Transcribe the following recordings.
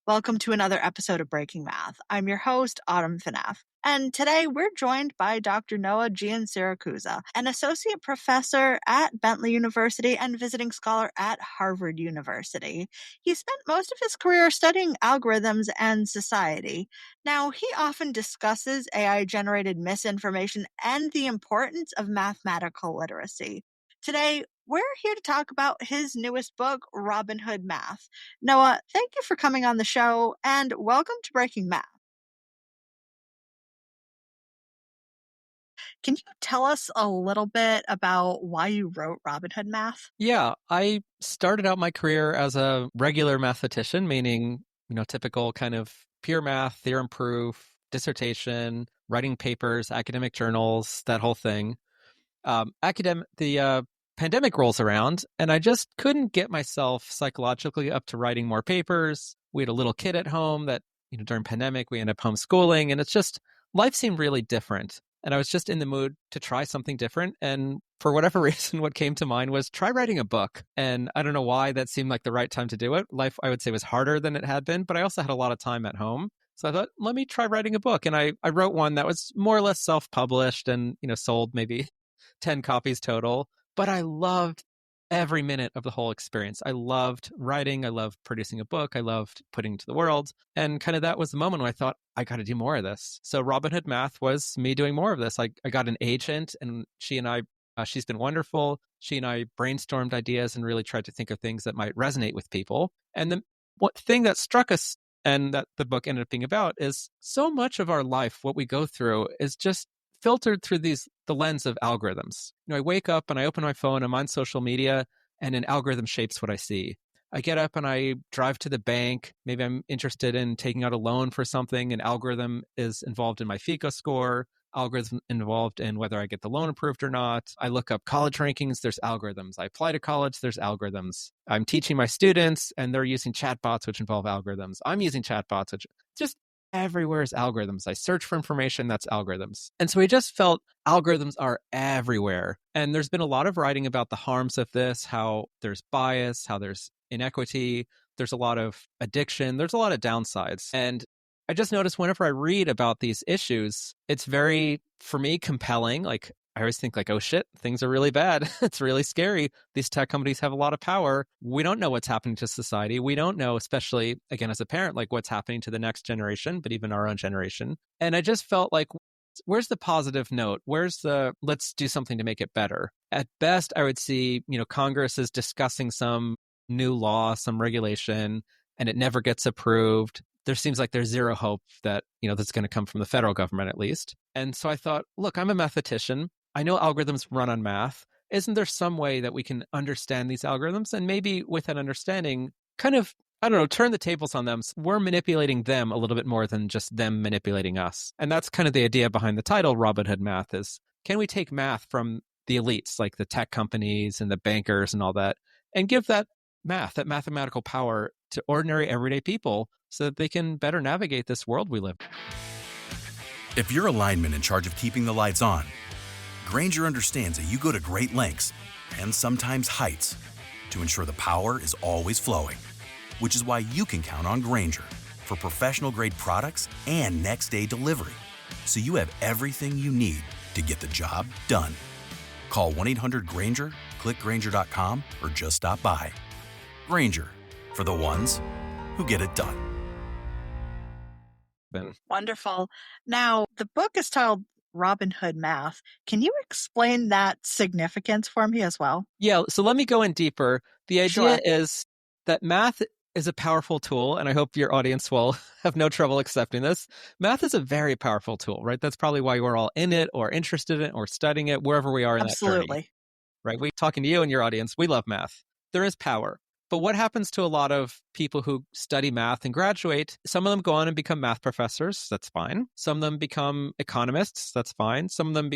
Welcome to another episode of Breaking Math. I'm your host, Autumn Finaf. And today we're joined by Dr. Noah Giansiracusa, an associate professor at Bentley University and visiting scholar at Harvard University. He spent most of his career studying algorithms and society. Now, he often discusses AI-generated misinformation and the importance of mathematical literacy. Today, we're here to talk about his newest book, Robin Hood Math. Noah, thank you for coming on the show and welcome to Breaking Math. Can you tell us a little bit about why you wrote Robin Hood Math? Yeah, I started out my career as a regular mathematician, meaning, typical kind of pure math, theorem proof, dissertation, writing papers, academic journals, that whole thing. The pandemic rolls around, and I just couldn't get myself psychologically up to writing more papers. We had a little kid at home that, during pandemic, we ended up homeschooling, and it's just, life seemed really different. And I was just in the mood to try something different. And for whatever reason, what came to mind was try writing a book. And I don't know why that seemed like the right time to do it. Life, I would say, was harder than it had been, but I also had a lot of time at home. So I thought, let me try writing a book. And I wrote one that was more or less self-published and, sold maybe 10 copies total. But I loved every minute of the whole experience. I loved writing. I loved producing a book. I loved putting it to the world. And kind of that was the moment when I thought, I got to do more of this. So Robin Hood Math was me doing more of this. I got an agent, and she's been wonderful. She and I brainstormed ideas and really tried to think of things that might resonate with people. And the thing that struck us and that the book ended up being about is so much of our life, what we go through is just filtered through the lens of algorithms. I wake up and I open my phone, I'm on social media, and an algorithm shapes what I see. I get up and I drive to the bank. Maybe I'm interested in taking out a loan for something. An algorithm is involved in my FICO score, algorithm involved in whether I get the loan approved or not. I look up college rankings, there's algorithms. I apply to college, there's algorithms. I'm teaching my students and they're using chatbots, which involve algorithms. I'm using chatbots, which just everywhere is algorithms. I search for information, that's algorithms. And so we just felt algorithms are everywhere. And there's been a lot of writing about the harms of this, how there's bias, how there's inequity, there's a lot of addiction, there's a lot of downsides. And I just noticed whenever I read about these issues, it's very, for me, compelling. Like, I always think like, oh shit, things are really bad. It's really scary. These tech companies have a lot of power. We don't know what's happening to society. We don't know, especially, again, as a parent, like what's happening to the next generation, but even our own generation. And I just felt like, where's the positive note? Where's the, let's do something to make it better? At best, I would see, Congress is discussing some new law, some regulation, and it never gets approved. There seems like there's zero hope that, that's going to come from the federal government, at least. And so I thought, look, I'm a mathematician. I know algorithms run on math. Isn't there some way that we can understand these algorithms? And maybe with that understanding, kind of, I don't know, turn the tables on them. We're manipulating them a little bit more than just them manipulating us. And that's kind of the idea behind the title, Robin Hood Math, is can we take math from the elites, like the tech companies and the bankers and all that, and give that math, that mathematical power to ordinary everyday people so that they can better navigate this world we live in. If you're a lineman in charge of keeping the lights on, Grainger understands that you go to great lengths and sometimes heights to ensure the power is always flowing, which is why you can count on Grainger for professional-grade products and next-day delivery, so you have everything you need to get the job done. Call 1-800-GRAINGER, click Grainger.com, or just stop by. Grainger, for the ones who get it done. Wonderful. Now, the book is titled Robin Hood Math. Can you explain that significance for me as well? Yeah, so let me go in deeper. The idea Sure. is that math is a powerful tool, and I hope your audience will have no trouble accepting this. Math is a very powerful tool, right? That's probably why we're all in it or interested in it or studying it, wherever we are in that journey. Absolutely. Right? We're talking to you and your audience. We love math. There is power. But what happens to a lot of people who study math and graduate? Some of them go on and become math professors. That's fine. Some of them become economists. That's fine. Some of them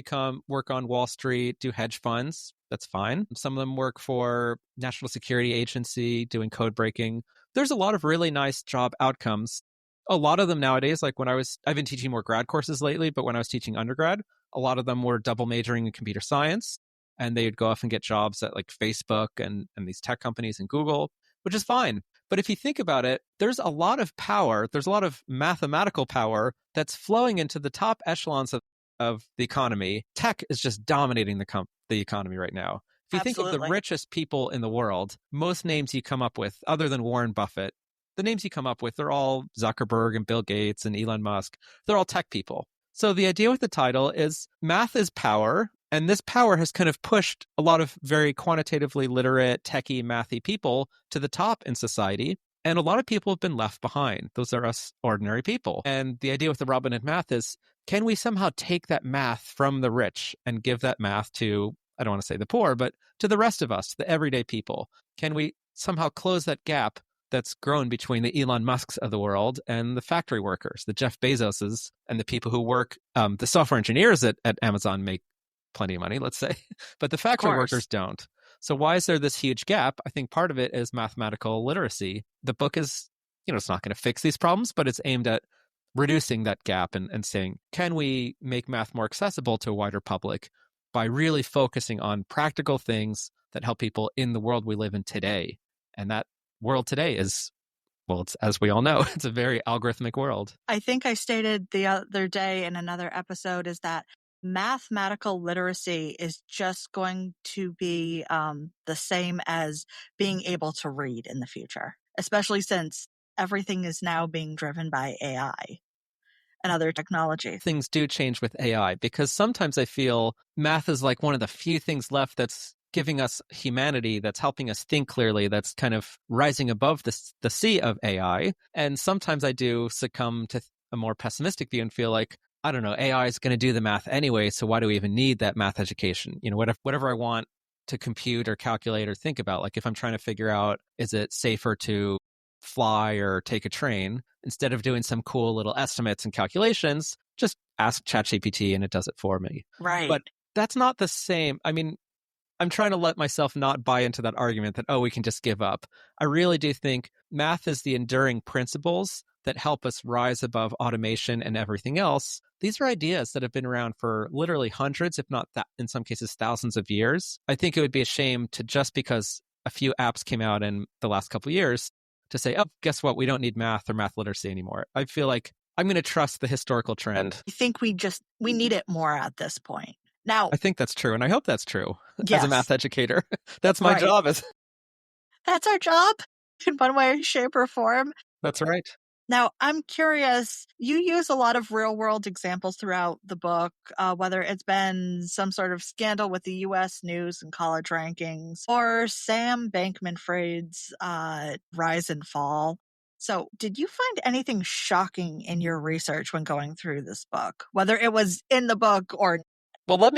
work on Wall Street, do hedge funds. That's fine. Some of them work for National Security Agency doing code breaking. There's a lot of really nice job outcomes. A lot of them nowadays, like I've been teaching more grad courses lately, but when I was teaching undergrad, a lot of them were double majoring in computer science. And they'd go off and get jobs at like Facebook and these tech companies and Google, which is fine. But if you think about it, there's a lot of power, there's a lot of mathematical power that's flowing into the top echelons of the economy. Tech is just dominating the economy right now. If you think of the richest people in the world, most names you come up with, other than Warren Buffett, the names you come up with, they're all Zuckerberg and Bill Gates and Elon Musk. They're all tech people. So the idea with the title is math is power, and this power has kind of pushed a lot of very quantitatively literate, techie, mathy people to the top in society. And a lot of people have been left behind. Those are us ordinary people. And the idea with the Robin Hood math is, can we somehow take that math from the rich and give that math to, I don't want to say the poor, but to the rest of us, the everyday people? Can we somehow close that gap that's grown between the Elon Musks of the world and the factory workers, the Jeff Bezoses, and the people who work, the software engineers at Amazon make plenty of money, let's say, but the factory workers don't. So why is there this huge gap? I think part of it is mathematical literacy. The book is, it's not going to fix these problems, but it's aimed at reducing that gap and saying, can we make math more accessible to a wider public by really focusing on practical things that help people in the world we live in today? And that world today is, well, it's, as we all know, it's a very algorithmic world. I think I stated the other day in another episode is that mathematical literacy is just going to be the same as being able to read in the future, especially since everything is now being driven by AI and other technology. Things do change with AI, because sometimes I feel math is like one of the few things left that's giving us humanity, that's helping us think clearly, that's kind of rising above the sea of AI. And sometimes I do succumb to a more pessimistic view and feel like, I don't know, AI is going to do the math anyway, so why do we even need that math education? Whatever I want to compute or calculate or think about, like if I'm trying to figure out, is it safer to fly or take a train, instead of doing some cool little estimates and calculations, just ask ChatGPT and it does it for me. Right. But that's not the same. I mean, I'm trying to let myself not buy into that argument that, we can just give up. I really do think math is the enduring principles that help us rise above automation and everything else. These are ideas that have been around for literally hundreds, if not in some cases thousands of years. I think it would be a shame to, just because a few apps came out in the last couple of years, to say, oh, guess what? We don't need math or math literacy anymore. I feel like I'm going to trust the historical trend. I think we need it more at this point. Now, I think that's true, and I hope that's true. Yes. As a math educator. That's my job. That's our job in one way, shape, or form. That's right. Now, I'm curious, you use a lot of real-world examples throughout the book, whether it's been some sort of scandal with the U.S. news and college rankings, or Sam Bankman-Fried's rise and fall. So did you find anything shocking in your research when going through this book, whether it was in the book or... Well,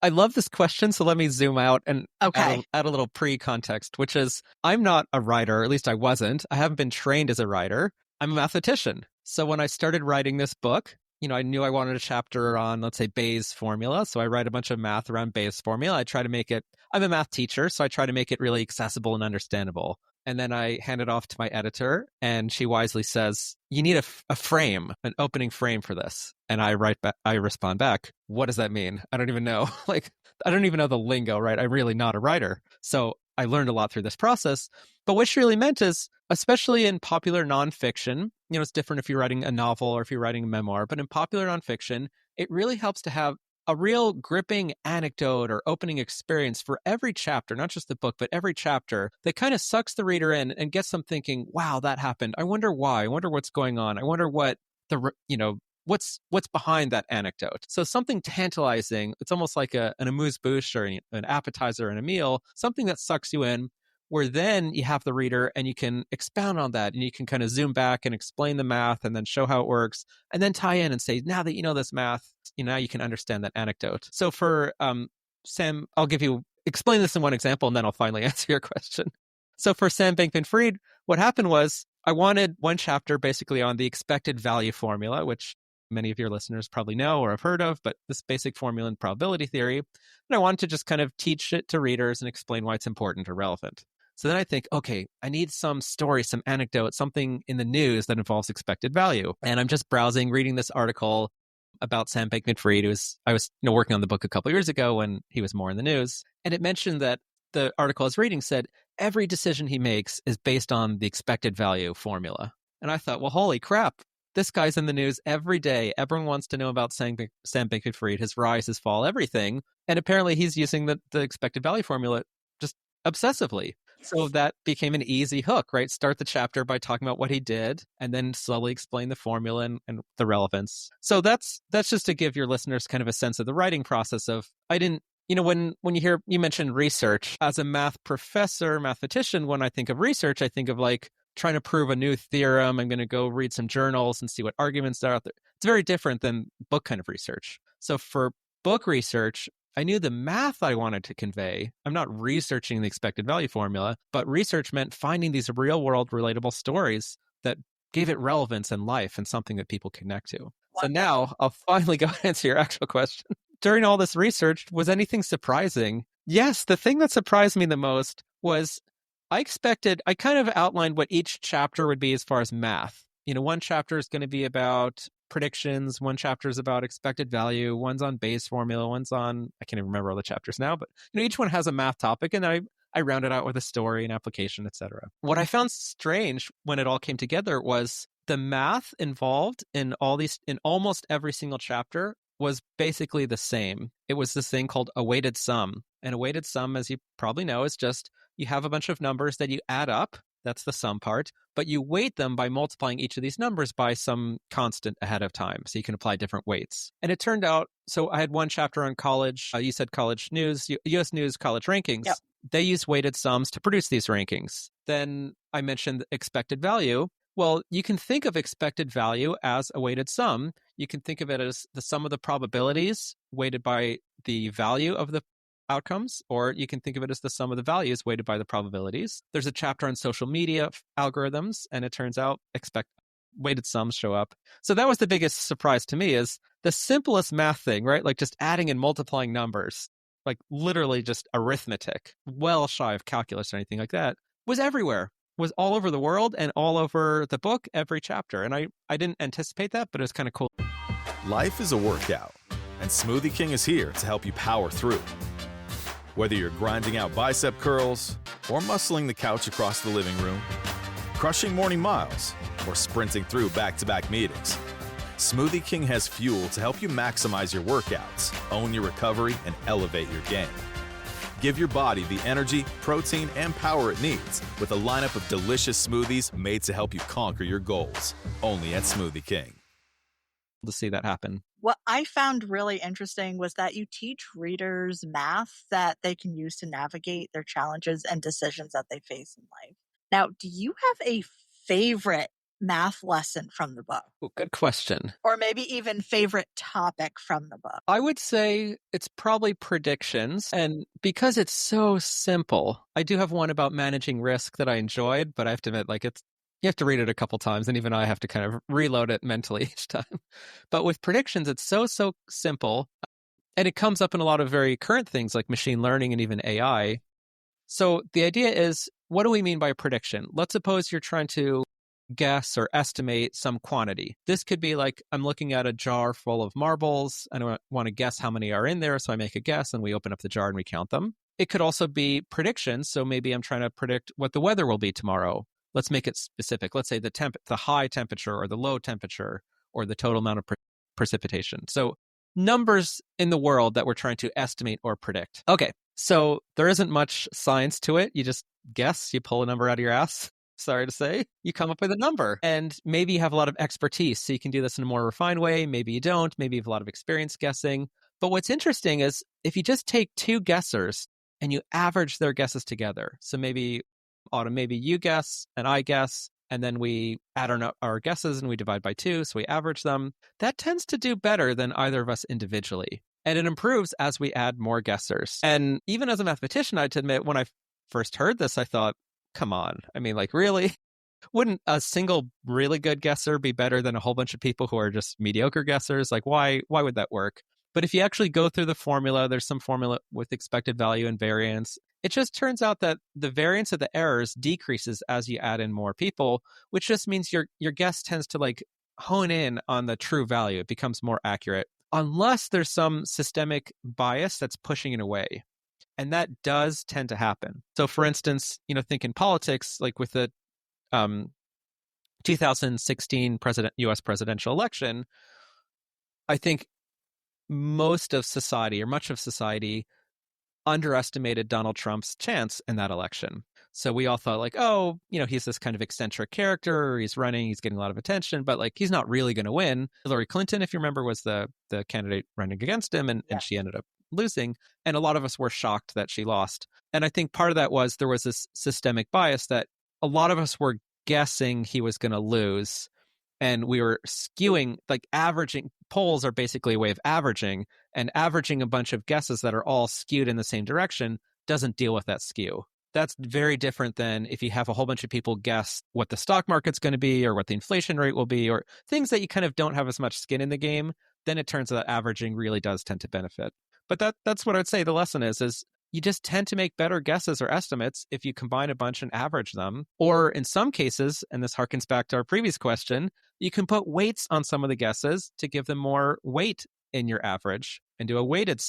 I love this question, so let me zoom out and add a little pre-context, which is, I'm not a writer, at least I wasn't. I haven't been trained as a writer. I'm a mathematician. So when I started writing this book, I knew I wanted a chapter on, let's say, Bayes' formula. So I write a bunch of math around Bayes' formula. I try to make it, I'm a math teacher, so I try to make it really accessible and understandable. And then I hand it off to my editor, and she wisely says, you need a frame, an opening frame for this. And I respond back, what does that mean? I don't even know. I don't even know the lingo, right? I'm really not a writer. So I learned a lot through this process. But what she really meant is, especially in popular nonfiction, it's different if you're writing a novel or if you're writing a memoir, but in popular nonfiction, it really helps to have a real gripping anecdote or opening experience for every chapter, not just the book, but every chapter that kind of sucks the reader in and gets them thinking, wow, that happened. I wonder why. I wonder what's going on. I wonder what what's behind that anecdote. So something tantalizing, it's almost like an amuse-bouche or an appetizer in a meal, something that sucks you in, where then you have the reader and you can expound on that and you can kind of zoom back and explain the math and then show how it works and then tie in and say, now that you know this math, now you can understand that anecdote. So for Sam, explain this in one example and then I'll finally answer your question. So for Sam Bankman-Fried, what happened was I wanted one chapter basically on the expected value formula, which many of your listeners probably know or have heard of, but this basic formula in probability theory. And I wanted to just kind of teach it to readers and explain why it's important or relevant. So then I think, okay, I need some story, some anecdote, something in the news that involves expected value. And I'm just browsing, reading this article about Sam Bankman-Fried. I was working on the book a couple of years ago when he was more in the news. And it mentioned that the article I was reading said, every decision he makes is based on the expected value formula. And I thought, well, holy crap, this guy's in the news every day. Everyone wants to know about Sam Bankman-Fried, his rise, his fall, everything. And apparently he's using the expected value formula just obsessively. So that became an easy hook, right? Start the chapter by talking about what he did and then slowly explain the formula and the relevance. So that's just to give your listeners kind of a sense of the writing process of, I didn't, when you mentioned research, as a math professor, mathematician, when I think of research, I think of like trying to prove a new theorem. I'm going to go read some journals and see what arguments are out there. It's very different than book kind of research. So for book research, I knew the math I wanted to convey. I'm not researching the expected value formula, but research meant finding these real world relatable stories that gave it relevance in life and something that people connect to. So now I'll finally go answer your actual question. During all this research, was anything surprising? Yes, the thing that surprised me the most was I kind of outlined what each chapter would be as far as math. One chapter is going to be about predictions, one chapter is about expected value, one's on Bayes formula, one's on, I can't even remember all the chapters now, but each one has a math topic, and I round it out with a story and application, etc. What I found strange when it all came together was the math involved in almost every single chapter was basically the same. It was this thing called a weighted sum. And a weighted sum, as you probably know, is just you have a bunch of numbers that you add up. That's the sum part. But you weight them by multiplying each of these numbers by some constant ahead of time. So you can apply different weights. And it turned out, so I had one chapter on college. You said college news, U.S. News college rankings. Yep. They use weighted sums to produce these rankings. Then I mentioned expected value. Well, you can think of expected value as a weighted sum. You can think of it as the sum of the probabilities weighted by the value of the outcomes, or you can think of it as the sum of the values weighted by the probabilities. There's a chapter on social media algorithms, and it turns out weighted sums show up. So that was the biggest surprise to me, is the simplest math thing, right? Like just adding and multiplying numbers, like literally just arithmetic, well shy of calculus or anything like that, was everywhere. Was all over the world and all over the book, every chapter. And I didn't anticipate that, but it was kind of cool. Life is a workout, and Smoothie King is here to help you power through. Whether you're grinding out bicep curls or muscling the couch across the living room, crushing morning miles, or sprinting through back-to-back meetings, Smoothie King has fuel to help you maximize your workouts, own your recovery, and elevate your game. Give your body the energy, protein, and power it needs with a lineup of delicious smoothies made to help you conquer your goals. Only at Smoothie King. To see that happen. What I found really interesting was that you teach readers math that they can use to navigate their challenges and decisions that they face in life. Now, do you have a favorite math lesson from the book? Oh, good question. Or maybe even favorite topic from the book? I would say it's probably predictions. And because it's so simple, I do have one about managing risk that I enjoyed, but I have to admit, you have to read it a couple times, and even I have to kind of reload it mentally each time. But with predictions, it's so simple. And it comes up in a lot of very current things like machine learning and even AI. So the idea is, what do we mean by a prediction? Let's suppose you're trying to guess or estimate some quantity. This could be like, I'm looking at a jar full of marbles and I want to guess how many are in there. So I make a guess and we open up the jar and we count them. It could also be predictions. So maybe I'm trying to predict what the weather will be tomorrow. Let's make it specific. Let's say the high temperature or the low temperature or the total amount of precipitation. So numbers in the world that we're trying to estimate or predict. Okay, so there isn't much science to it. You just guess, you pull a number out of your ass. Sorry to say, you come up with a number, and maybe you have a lot of expertise, so you can do this in a more refined way. Maybe you don't. Maybe you have a lot of experience guessing. But what's interesting is if you just take two guessers and you average their guesses together. So maybe, Autumn, maybe you guess and I guess, and then we add our guesses and we divide by 2, so we average them. That tends to do better than either of us individually. And it improves as we add more guessers. And even as a mathematician, I have to admit, when I first heard this, I thought, come on. I mean, like, really? Wouldn't a single really good guesser be better than a whole bunch of people who are just mediocre guessers? Like, why would that work? But if you actually go through the formula, there's some formula with expected value and variance. It just turns out that the variance of the errors decreases as you add in more people, which just means your guess tends to like hone in on the true value. It becomes more accurate, unless there's some systemic bias that's pushing it away. And that does tend to happen. So for instance, think in politics, like with the 2016 US presidential election, I think most of society, or much of society, underestimated Donald Trump's chance in that election. So we all thought like, oh, he's this kind of eccentric character. He's running, he's getting a lot of attention, but like he's not really going to win. Hillary Clinton, if you remember, was the candidate running against him, and she ended up losing. And a lot of us were shocked that she lost. And I think part of that was there was this systemic bias that a lot of us were guessing he was going to lose. And we were skewing, like averaging. Polls are basically a way of averaging, and averaging a bunch of guesses that are all skewed in the same direction doesn't deal with that skew. That's very different than if you have a whole bunch of people guess what the stock market's going to be or what the inflation rate will be, or things that you kind of don't have as much skin in the game. Then it turns out averaging really does tend to benefit. But that's what I'd say the lesson is you just tend to make better guesses or estimates if you combine a bunch and average them. Or in some cases, and this harkens back to our previous question, you can put weights on some of the guesses to give them more weight in your average and do a weighted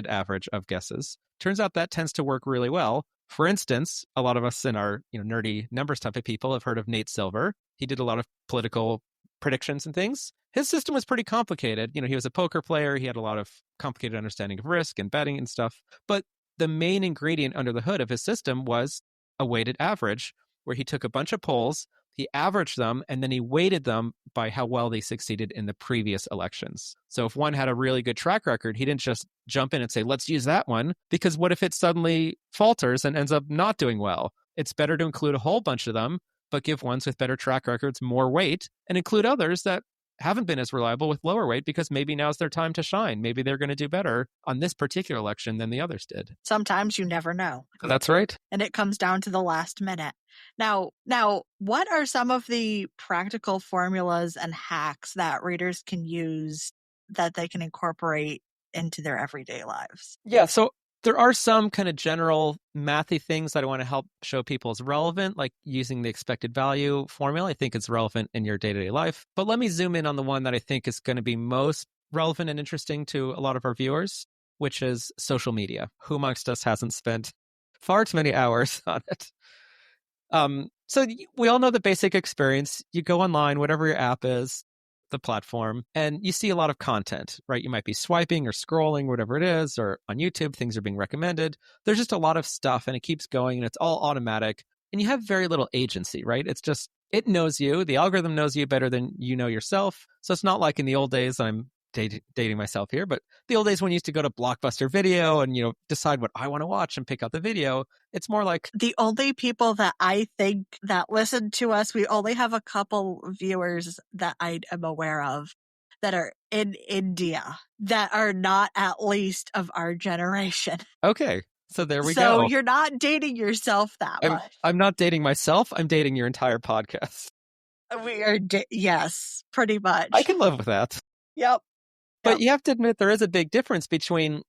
average of guesses. Turns out that tends to work really well. For instance, a lot of us in our nerdy numbers type of people have heard of Nate Silver. He did a lot of political predictions and things. His system was pretty complicated. He was a poker player. He had a lot of complicated understanding of risk and betting and stuff. But the main ingredient under the hood of his system was a weighted average, where he took a bunch of polls, he averaged them, and then he weighted them by how well they succeeded in the previous elections. So if one had a really good track record, he didn't just jump in and say, let's use that one, because what if it suddenly falters and ends up not doing well? It's better to include a whole bunch of them, but give ones with better track records more weight, and include others that haven't been as reliable with lower weight, because maybe now's their time to shine. Maybe they're going to do better on this particular election than the others did. Sometimes you never know. That's right. And it comes down to the last minute. Now, what are some of the practical formulas and hacks that readers can use that they can incorporate into their everyday lives? Yeah, so there are some kind of general mathy things that I want to help show people as relevant, like using the expected value formula. I think it's relevant in your day-to-day life. But let me zoom in on the one that I think is going to be most relevant and interesting to a lot of our viewers, which is social media. Who amongst us hasn't spent far too many hours on it? So we all know the basic experience. You go online, whatever your app is, the platform, and you see a lot of content, right? You might be swiping or scrolling, whatever it is, or on YouTube, things are being recommended. There's just a lot of stuff, and it keeps going, and it's all automatic, and you have very little agency, right? It's just, it knows you. The algorithm knows you better than you know yourself. So it's not like in the old days, I'm dating myself here, but the old days when you used to go to Blockbuster Video and, decide what I want to watch and pick out the video, it's more like... The only people that I think that listen to us, we only have a couple viewers that I am aware of that are in India that are not at least of our generation. Okay. So there we go. So you're not dating yourself that much. I'm not dating myself. I'm dating your entire podcast. We are, yes, pretty much. I can live with that. Yep. But you have to admit there is a big difference between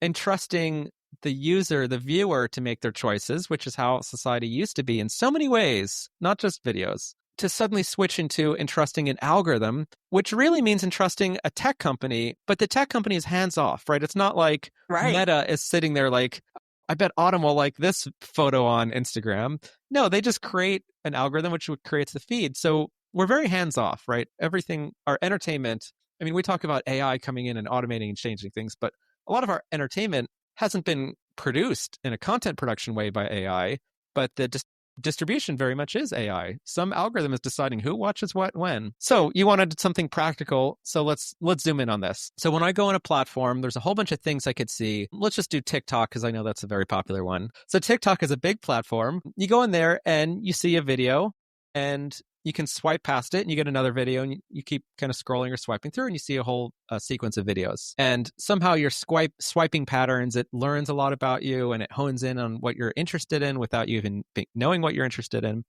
entrusting the user, the viewer, to make their choices, which is how society used to be in so many ways, not just videos, to suddenly switch into entrusting an algorithm, which really means entrusting a tech company, but the tech company is hands off, right? It's not like Meta is sitting there like, I bet Autumn will like this photo on Instagram. No, they just create an algorithm which creates the feed. So we're very hands off, right? Everything, our entertainment, I mean, we talk about AI coming in and automating and changing things, but a lot of our entertainment hasn't been produced in a content production way by AI, but the distribution very much is AI. Some algorithm is deciding who watches what when. So you wanted something practical. So let's zoom in on this. So when I go on a platform, there's a whole bunch of things I could see. Let's just do TikTok because I know that's a very popular one. So TikTok is a big platform. You go in there and you see a video and you can swipe past it and you get another video and you keep kind of scrolling or swiping through and you see a whole sequence of videos. And somehow your swiping patterns, it learns a lot about you and it hones in on what you're interested in without you even knowing what you're interested in.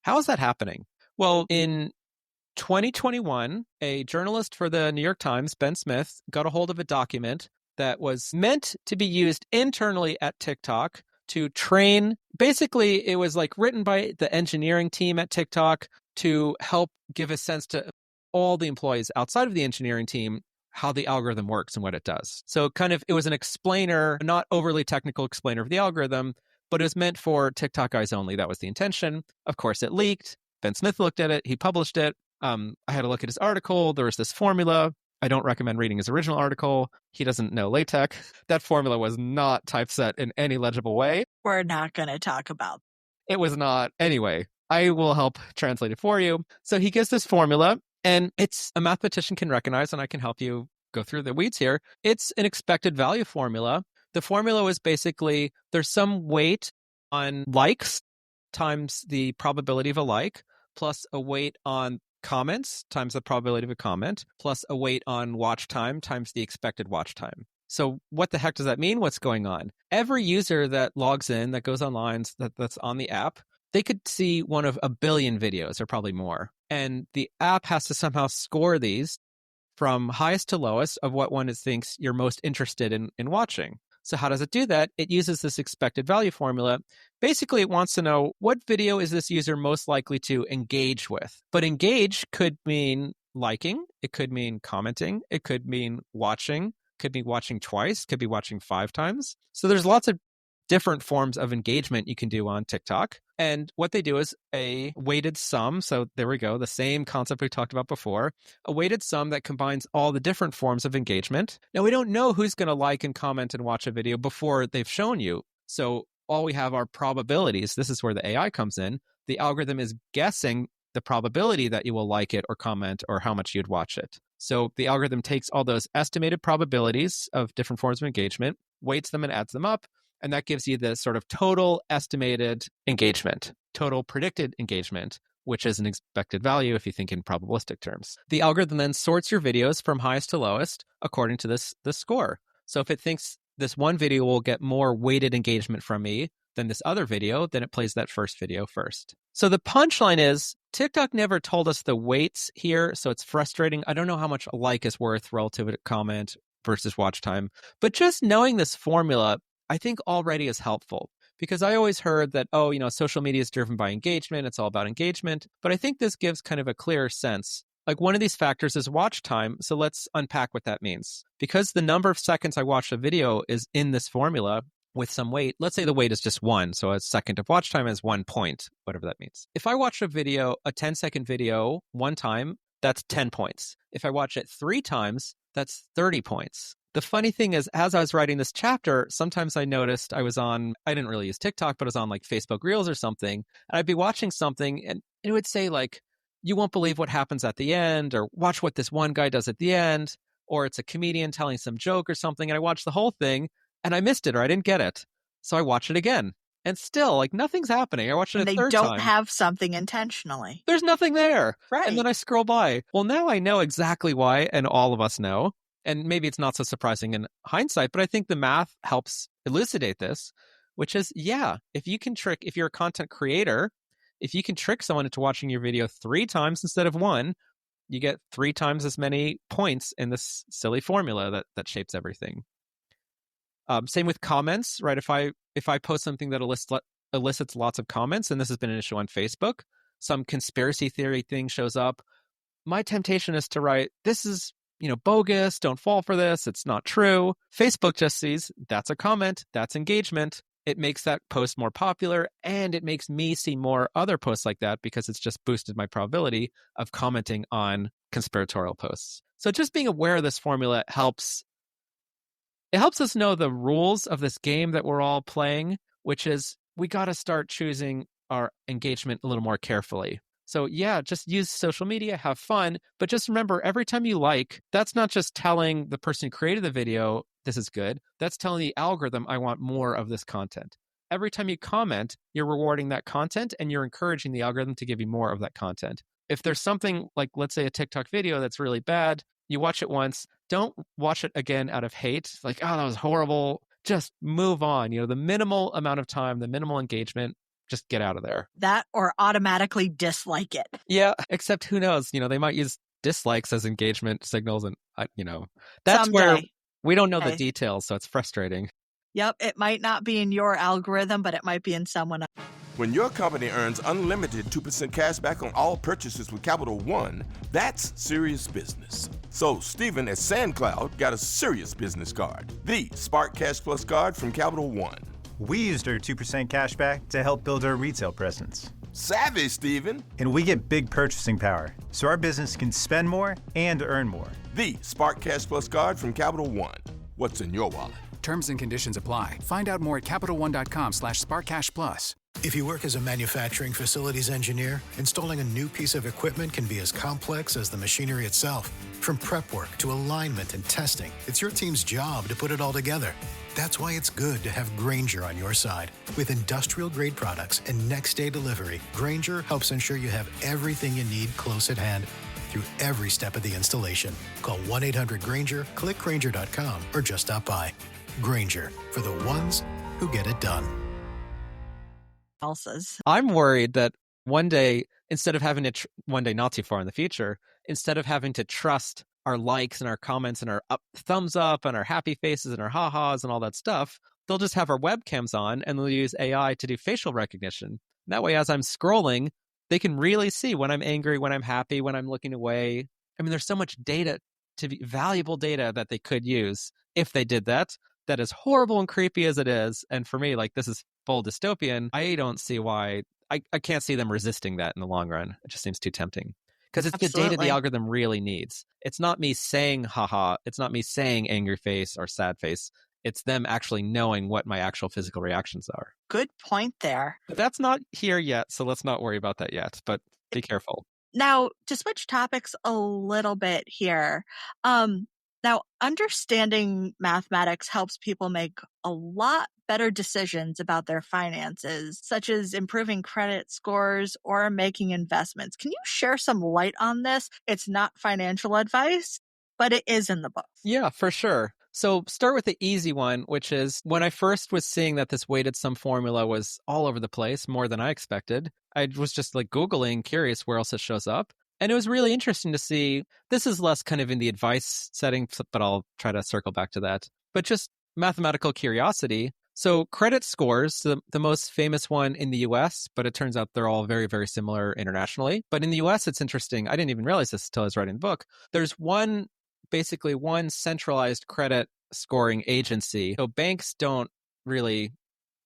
How is that happening? Well, in 2021, a journalist for the New York Times, Ben Smith, got a hold of a document that was meant to be used internally at TikTok to train. Basically, it was like written by the engineering team at TikTok to help give a sense to all the employees outside of the engineering team how the algorithm works and what it does. So it was an explainer, not overly technical explainer of the algorithm, but it was meant for TikTok eyes only. That was the intention. Of course, it leaked. Ben Smith looked at it. He published it. I had to look at his article. There was this formula. I don't recommend reading his original article. He doesn't know LaTeX. That formula was not typeset in any legible way. We're not going to talk about. It was not. Anyway, I will help translate it for you. So he gives this formula, and it's a mathematician can recognize, and I can help you go through the weeds here. It's an expected value formula. The formula was basically there's some weight on likes times the probability of a like, plus a weight on comments times the probability of a comment, plus a weight on watch time times the expected watch time. So what the heck does that mean? What's going on? Every user that logs in, that goes online, that's on the app, they could see one of a billion videos or probably more. And the app has to somehow score these from highest to lowest of what one thinks you're most interested in watching. So how does it do that? It uses this expected value formula. Basically, it wants to know what video is this user most likely to engage with. But engage could mean liking. It could mean commenting. It could mean watching. Could be watching twice. Could be watching 5 times. So there's lots of different forms of engagement you can do on TikTok. And what they do is a weighted sum. So there we go, the same concept we talked about before, a weighted sum that combines all the different forms of engagement. Now, we don't know who's going to like and comment and watch a video before they've shown you. So all we have are probabilities. This is where the AI comes in. The algorithm is guessing the probability that you will like it or comment or how much you'd watch it. So the algorithm takes all those estimated probabilities of different forms of engagement, weights them and adds them up. And that gives you the sort of total estimated engagement, total predicted engagement, which is an expected value if you think in probabilistic terms. The algorithm then sorts your videos from highest to lowest according to this score. So if it thinks this one video will get more weighted engagement from me than this other video, then it plays that first video first. So the punchline is TikTok never told us the weights here, so it's frustrating. I don't know how much a like is worth relative to comment versus watch time, but just knowing this formula I think already is helpful, because I always heard that, social media is driven by engagement. It's all about engagement. But I think this gives kind of a clearer sense. Like one of these factors is watch time. So let's unpack what that means. Because the number of seconds I watch a video is in this formula with some weight. Let's say the weight is just 1. So a second of watch time is 1 point, whatever that means. If I watch a 10-second video one time, that's 10 points. If I watch it 3 times, that's 30 points. The funny thing is, as I was writing this chapter, sometimes I noticed I didn't really use TikTok, but I was on like Facebook Reels or something, and I'd be watching something and it would say like, you won't believe what happens at the end, or watch what this one guy does at the end, or it's a comedian telling some joke or something, and I watched the whole thing and I missed it or I didn't get it. So I watched it again. And still, like, nothing's happening. I watched it a third time. They don't have something intentionally. There's nothing there. Right. And then I scroll by. Well, now I know exactly why, and all of us know. And maybe it's not so surprising in hindsight, but I think the math helps elucidate this, which is, if you're a content creator, if you can trick someone into watching your video 3 times instead of 1, you get 3 times as many points in this silly formula that shapes everything. Same with comments, right? If I post something that elicits lots of comments, and this has been an issue on Facebook, some conspiracy theory thing shows up, my temptation is to write, this is bogus, don't fall for this, it's not true. Facebook just sees that's a comment, that's engagement. It makes that post more popular, and it makes me see more other posts like that because it's just boosted my probability of commenting on conspiratorial posts. So just being aware of this formula helps us know the rules of this game that we're all playing, which is we got to start choosing our engagement a little more carefully. So just use social media, have fun, but just remember, every time you like, that's not just telling the person who created the video, this is good. That's telling the algorithm, I want more of this content. Every time you comment, you're rewarding that content and you're encouraging the algorithm to give you more of that content. If there's something like, let's say, a TikTok video that's really bad, you watch it once, don't watch it again out of hate. Like, oh, that was horrible. Just move on. The minimal amount of time, the minimal engagement, just get out of there. That or automatically dislike it. Yeah, except who knows? They might use dislikes as engagement signals, and that's Someday. where we don't know the details, so it's frustrating. Yep, it might not be in your algorithm, but it might be in someone else. When your company earns unlimited 2% cash back on all purchases with Capital One, that's serious business. So Stephen at SandCloud got a serious business card, the Spark Cash Plus card from Capital One. We used our 2% cash back to help build our retail presence. Savvy, Stephen. And we get big purchasing power, so our business can spend more and earn more. The Spark Cash Plus card from Capital One. What's in your wallet? Terms and conditions apply. Find out more at CapitalOne.com/SparkCashPlus. If you work as a manufacturing facilities engineer, installing a new piece of equipment can be as complex as the machinery itself. From prep work to alignment and testing, it's your team's job to put it all together. That's why it's good to have Grainger on your side. With industrial-grade products and next-day delivery, Grainger helps ensure you have everything you need close at hand through every step of the installation. Call 1-800-GRAINGER, click Grainger.com, or just stop by. Grainger, for the ones who get it done. Else's. I'm worried that one day, instead of having to, one day not too far in the future, instead of having to trust our likes and our comments and our thumbs up and our happy faces and our ha-has and all that stuff, they'll just have our webcams on and they'll use AI to do facial recognition. And that way, as I'm scrolling, they can really see when I'm angry, when I'm happy, when I'm looking away. I mean, there's so much data, valuable data that they could use if they did that. That is horrible and creepy as it is. And for me, like, this is full dystopian. I don't see why. I can't see them resisting that in the long run. It just seems too tempting. Because it's the data the algorithm really needs. It's not me saying haha. It's not me saying angry face or sad face. It's them actually knowing what my actual physical reactions are. Good point there. But that's not here yet, so let's not worry about that yet. But be careful. Now, to switch topics a little bit here. Now, understanding mathematics helps people make a lot better decisions about their finances, such as improving credit scores or making investments. Can you share some light on this? It's not financial advice, but it is in the book. Yeah, for sure. So start with the easy one, which is when I first was seeing that this weighted sum formula was all over the place, more than I expected, I was just like Googling, curious where else it shows up. And it was really interesting to see, this is less kind of in the advice setting, but I'll try to circle back to that. But just mathematical curiosity. So credit scores, the most famous one in the US, but it turns out they're all very, very similar internationally. But in the US, it's interesting. I didn't even realize this until I was writing the book. There's basically one centralized credit scoring agency. So banks don't really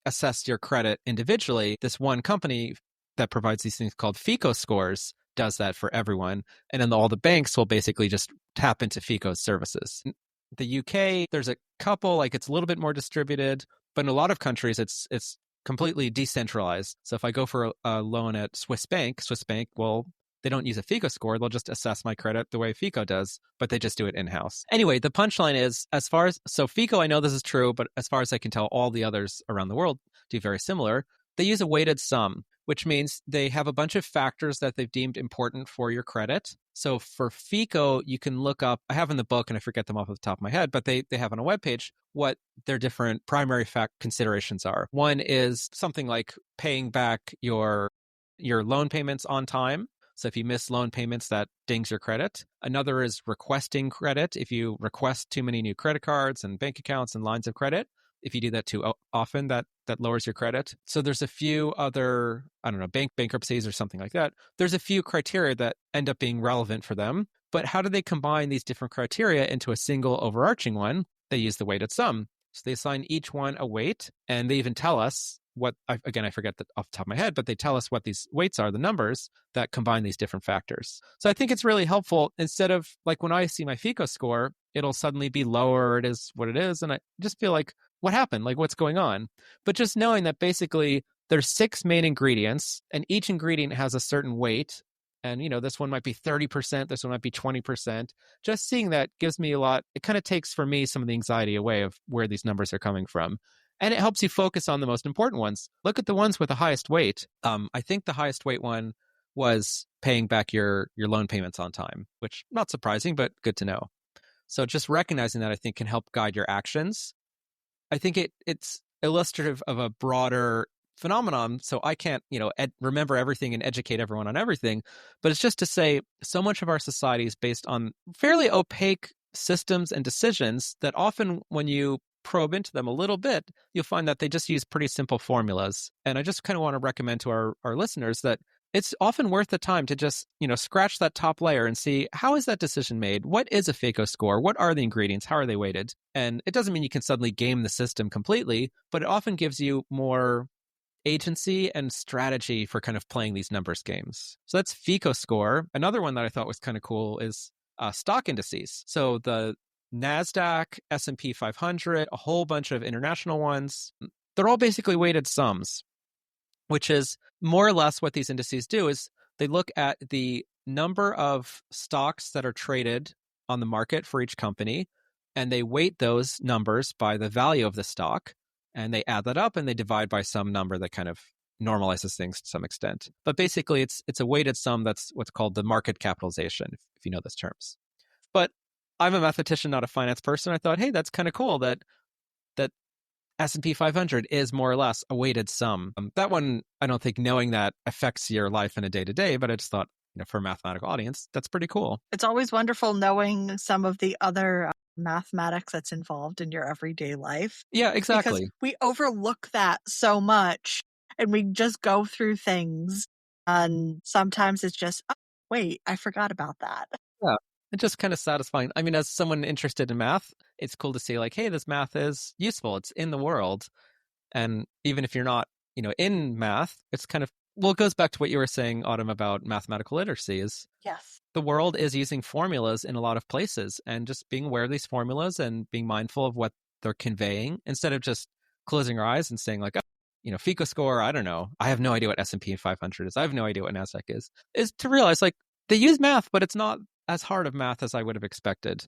assess your credit individually. This one company that provides these things called FICO scores does that for everyone. And then all the banks will basically just tap into FICO's services. In the UK, there's a couple, like it's a little bit more distributed, but in a lot of countries, it's completely decentralized. So if I go for a loan at Swiss Bank, well, they don't use a FICO score. They'll just assess my credit the way FICO does, but they just do it in-house. Anyway, the punchline is, so FICO, I know this is true, but as far as I can tell, all the others around the world do very similar. They use a weighted sum, which means they have a bunch of factors that they've deemed important for your credit. So for FICO, you can look up, I have in the book and I forget them off the top of my head, but they have on a webpage what their different primary considerations are. One is something like paying back your loan payments on time. So if you miss loan payments, that dings your credit. Another is requesting credit. If you request too many new credit cards and bank accounts and lines of credit, if you do that too often, that lowers your credit. So there's a few other, bankruptcies or something like that. There's a few criteria that end up being relevant for them. But how do they combine these different criteria into a single overarching one? They use the weighted sum. So they assign each one a weight, and they even tell us I forget that off the top of my head, but they tell us what these weights are, the numbers that combine these different factors. So I think it's really helpful. Instead of like when I see my FICO score, it'll suddenly be lower, it is what it is. And I just feel like, what happened? Like, what's going on? But just knowing that basically there's 6 main ingredients and each ingredient has a certain weight. And, this one might be 30%, this one might be 20%. Just seeing that gives me a lot. It kind of takes for me some of the anxiety away of where these numbers are coming from. And it helps you focus on the most important ones. Look at the ones with the highest weight. I think the highest weight one was paying back your loan payments on time, which not surprising, but good to know. So just recognizing that, I think, can help guide your actions. I think it's illustrative of a broader phenomenon. So I can't, remember everything and educate everyone on everything. But it's just to say so much of our society is based on fairly opaque systems and decisions that often when you probe into them a little bit, you'll find that they just use pretty simple formulas. And I just kind of want to recommend to our listeners that it's often worth the time to just, scratch that top layer and see, how is that decision made? What is a FICO score? What are the ingredients? How are they weighted? And it doesn't mean you can suddenly game the system completely, but it often gives you more agency and strategy for kind of playing these numbers games. So that's FICO score. Another one that I thought was kind of cool is stock indices. So the NASDAQ, S&P 500, a whole bunch of international ones, they're all basically weighted sums, which is more or less what these indices do is they look at the number of stocks that are traded on the market for each company, and they weight those numbers by the value of the stock, and they add that up and they divide by some number that kind of normalizes things to some extent. But basically, it's a weighted sum. That's what's called the market capitalization, if you know those terms. But I'm a mathematician, not a finance person. I thought, hey, that's kind of cool that S&P 500 is more or less a weighted sum. That one, I don't think knowing that affects your life in a day-to-day, but I just thought, for a mathematical audience, that's pretty cool. It's always wonderful knowing some of the other mathematics that's involved in your everyday life. Yeah, exactly. Because we overlook that so much and we just go through things. And sometimes it's just, oh, wait, I forgot about that. Yeah. It's just kind of satisfying. I mean, as someone interested in math, it's cool to see like, hey, this math is useful. It's in the world. And even if you're not, in math, it's kind of, well, it goes back to what you were saying, Autumn, about mathematical literacy is yes, the world is using formulas in a lot of places, and just being aware of these formulas and being mindful of what they're conveying instead of just closing our eyes and saying like, oh, FICO score, I don't know. I have no idea what S&P 500 is. I have no idea what NASDAQ is to realize like they use math, but it's not as hard of math as I would have expected.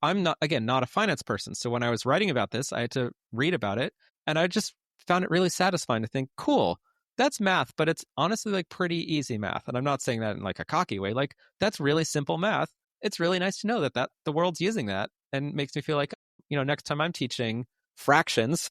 I'm not a finance person. So when I was writing about this, I had to read about it, and I just found it really satisfying to think, cool, that's math, but it's honestly like pretty easy math. And I'm not saying that in like a cocky way. Like that's really simple math. It's really nice to know that the world's using that, and makes me feel like, next time I'm teaching fractions,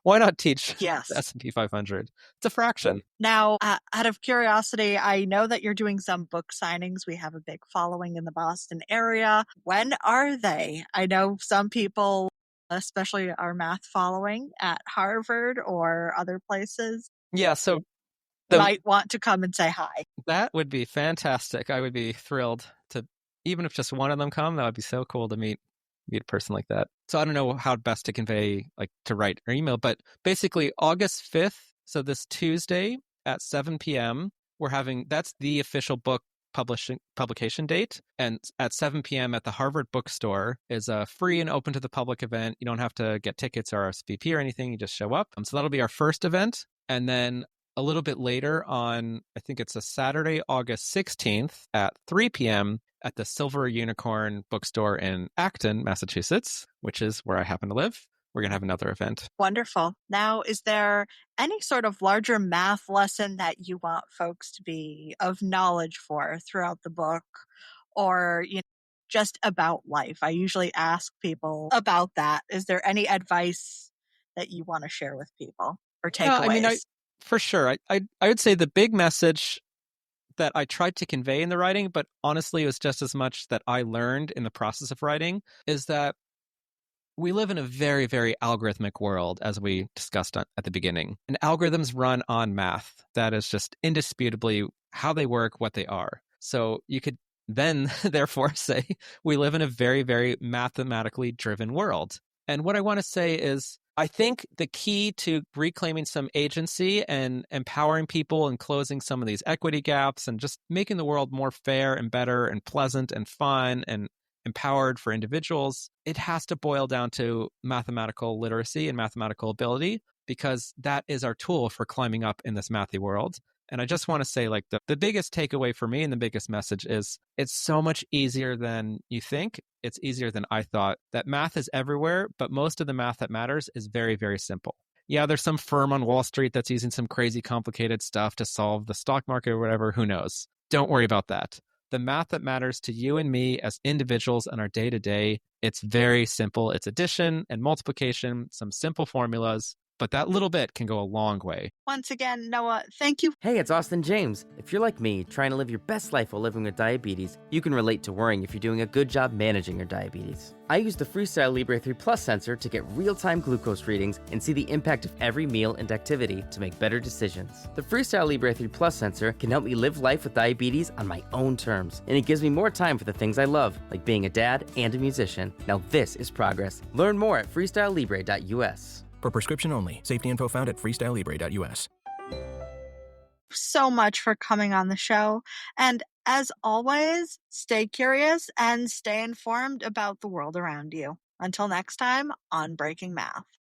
why not teach the S&P 500? It's a fraction. Now, out of curiosity, I know that you're doing some book signings. We have a big following in the Boston area. When are they? I know some people, especially our math following at Harvard or other places, yeah, so might want to come and say hi. That would be fantastic. I would be thrilled to, even if just one of them come, that would be so cool to meet a person like that. So I don't know how best to convey, like to write or email, but basically August 5th, so this Tuesday at 7 p.m., that's the official book publication date. And at 7 p.m. at the Harvard Bookstore is a free and open to the public event. You don't have to get tickets or RSVP or anything. You just show up. So that'll be our first event. And then a little bit later on, I think it's a Saturday, August 16th at 3 p.m. at the Silver Unicorn Bookstore in Acton, Massachusetts, which is where I happen to live. We're going to have another event. Wonderful. Now, is there any sort of larger math lesson that you want folks to be of knowledge for throughout the book, or just about life? I usually ask people about that. Is there any advice that you want to share with people or takeaways? Yeah, I mean, for sure. I would say the big message that I tried to convey in the writing, but honestly it was just as much that I learned in the process of writing, is that we live in a very, very algorithmic world, as we discussed at the beginning. And algorithms run on math. That is just indisputably how they work, what they are. So you could then, therefore, say we live in a very, very mathematically driven world. And what I want to say is, I think the key to reclaiming some agency and empowering people and closing some of these equity gaps and just making the world more fair and better and pleasant and fun and empowered for individuals, it has to boil down to mathematical literacy and mathematical ability, because that is our tool for climbing up in this mathy world. And I just want to say, like, the biggest takeaway for me and the biggest message is it's so much easier than you think. It's easier than I thought. That math is everywhere, but most of the math that matters is very, very simple. Yeah, there's some firm on Wall Street that's using some crazy complicated stuff to solve the stock market or whatever. Who knows? Don't worry about that. The math that matters to you and me as individuals in our day-to-day, it's very simple. It's addition and multiplication, some simple formulas. but that little bit can go a long way. Once again, Noah, thank you. Hey, it's Austin James. If you're like me, trying to live your best life while living with diabetes, you can relate to worrying if you're doing a good job managing your diabetes. I use the Freestyle Libre 3 Plus sensor to get real-time glucose readings and see the impact of every meal and activity to make better decisions. The Freestyle Libre 3 Plus sensor can help me live life with diabetes on my own terms, and it gives me more time for the things I love, like being a dad and a musician. Now this is progress. Learn more at freestylelibre.us. For prescription only. Safety info found at freestylelibre.us. So much for coming on the show. And as always, stay curious and stay informed about the world around you. Until next time on Breaking Math.